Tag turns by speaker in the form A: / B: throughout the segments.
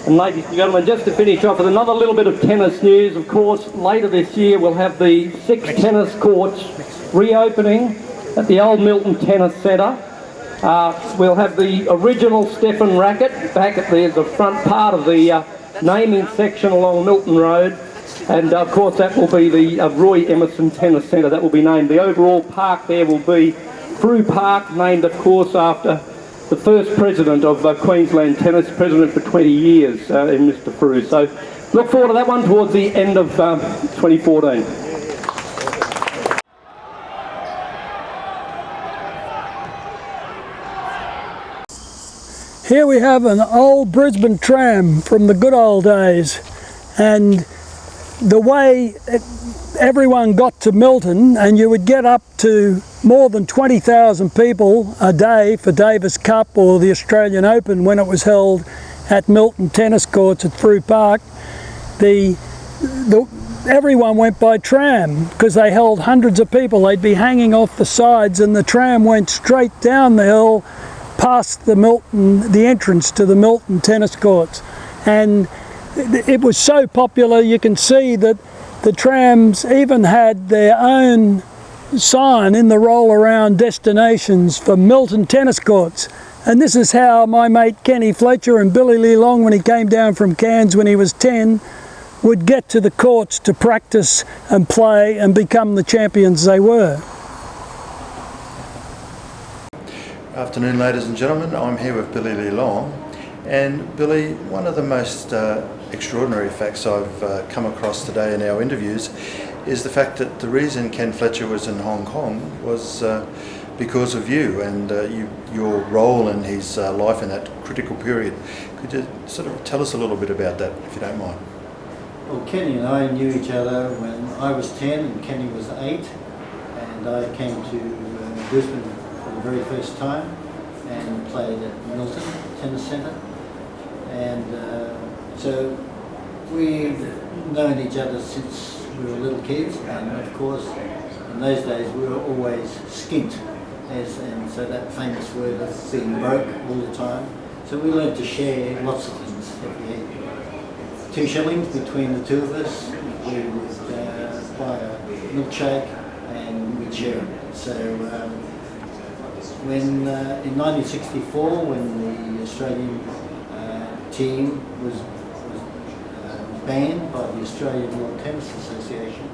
A: And ladies and gentlemen, just to finish off with another little bit of tennis news, of course, later this year we'll have the 6 tennis courts reopening at the old Milton Tennis Centre. We'll have the original Stephen racket back at the front part of the naming section along Milton Road. And of course that will be the Roy Emerson Tennis Centre that will be named. The overall park there will be Frew Park, named of course after the first president of Queensland Tennis, president for 20 years in Mr Frew. So look forward to that one towards the end of 2014.
B: Here we have an old Brisbane tram from the good old days, and the way everyone got to Milton, and you would get up to more than 20,000 people a day for Davis Cup or the Australian Open when it was held at Milton Tennis Courts at Frew Park. Everyone went by tram because they held hundreds of people. They'd be hanging off the sides, and the tram went straight down the hill past the entrance to the Milton Tennis Courts. And it was so popular, you can see that the trams even had their own sign in the roll around destinations for Milton Tennis Courts. And this is how my mate Ken Fletcher and Billy Lee Long, when he came down from Cairns when he was 10, would get to the courts to practice and play and become the champions they were.
C: Afternoon, ladies and gentlemen. I'm here with Billy Lee Long. And Billy, one of the most extraordinary facts I've come across today in our interviews is the fact that the reason Ken Fletcher was in Hong Kong was because of you and your role in his life in that critical period. Could you sort of tell us a little bit about that, if you don't mind?
D: Well, Kenny and I knew each other when I was 10 and Kenny was 8, and I came to Brisbane for the very first time and played at Milton Tennis Centre. And so we've known each other since we were little kids, and of course in those days we were always skint, and so that famous word of being broke all the time. So we learned to share lots of things. If we had 2 shillings between the two of us, we would buy a milkshake and we'd share it. So when in 1964, when the Australian team was banned by the Australian World Tennis Association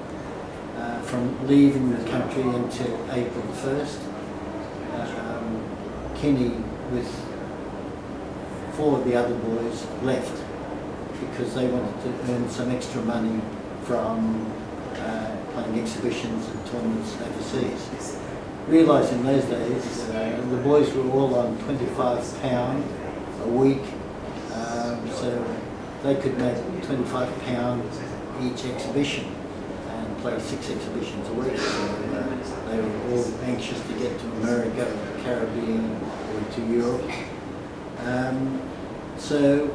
D: from leaving the country until April 1st. Kenny, with 4 of the other boys, left because they wanted to earn some extra money from playing exhibitions and tournaments overseas. Realised in those days the boys were all on £25 a week. So they could make £25 each exhibition and play 6 exhibitions a week. So they were all anxious to get to America, or the Caribbean, or to Europe. So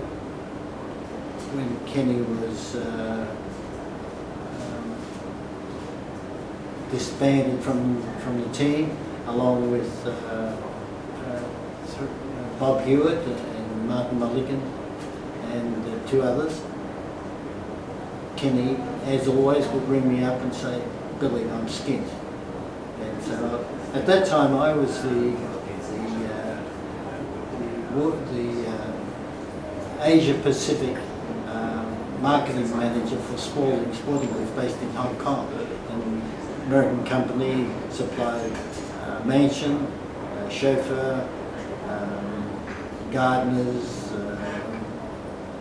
D: when Kenny was disbanded from the team, along with Bob Hewitt and Martin Mulligan, and 2 others. Kenny, as always, would ring me up and say, "Billy, I'm skint." And so at that time I was the Asia Pacific marketing manager for Sporting Goods based in Hong Kong. An American company supplied mansion, chauffeur, gardeners,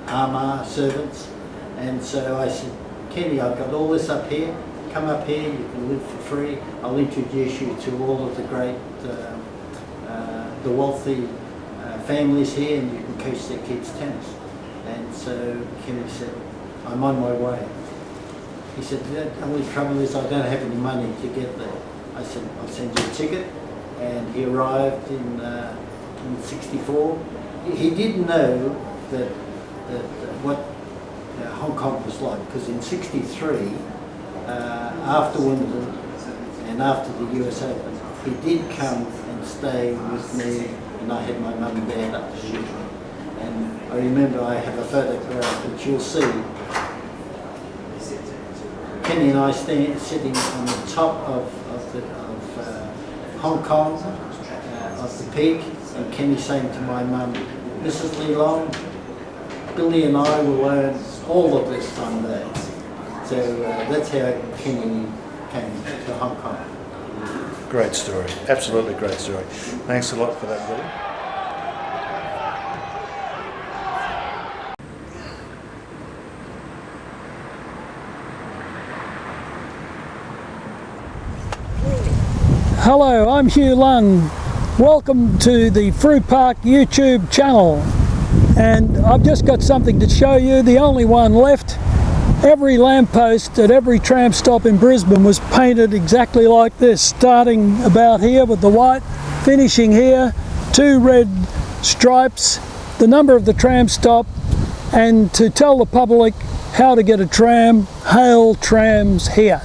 D: armour, servants. And so I said, "Kenny, I've got all this up here. Come up here, you can live for free. I'll introduce you to all of the great, the wealthy families here, and you can coach their kids tennis." And so Kenny said, "I'm on my way." He said, "The only trouble is I don't have any money to get there." I said, "I'll send you a ticket." And he arrived in '64. He didn't know that what Hong Kong was like, because in '63, after Wimbledon and after the US Open, he did come and stay with me, and I had my mum and dad up there. And I remember I have a photograph that you'll see. Kenny and I sitting on the top of Hong Kong, of the peak, and Kenny saying to my mum, Mrs. Lee Long, Billy and I will learn all of this someday. So that's how Kenny came to Hong Kong.
C: Great story, absolutely great story. Thanks a lot for that, Billy.
B: Hello, I'm Hugh Lunn. Welcome to the Frew Park YouTube channel. And I've just got something to show you, the only one left. Every lamppost at every tram stop in Brisbane was painted exactly like this, starting about here with the white, finishing here, 2 red stripes, the number of the tram stop, and to tell the public how to get a tram, hail trams here.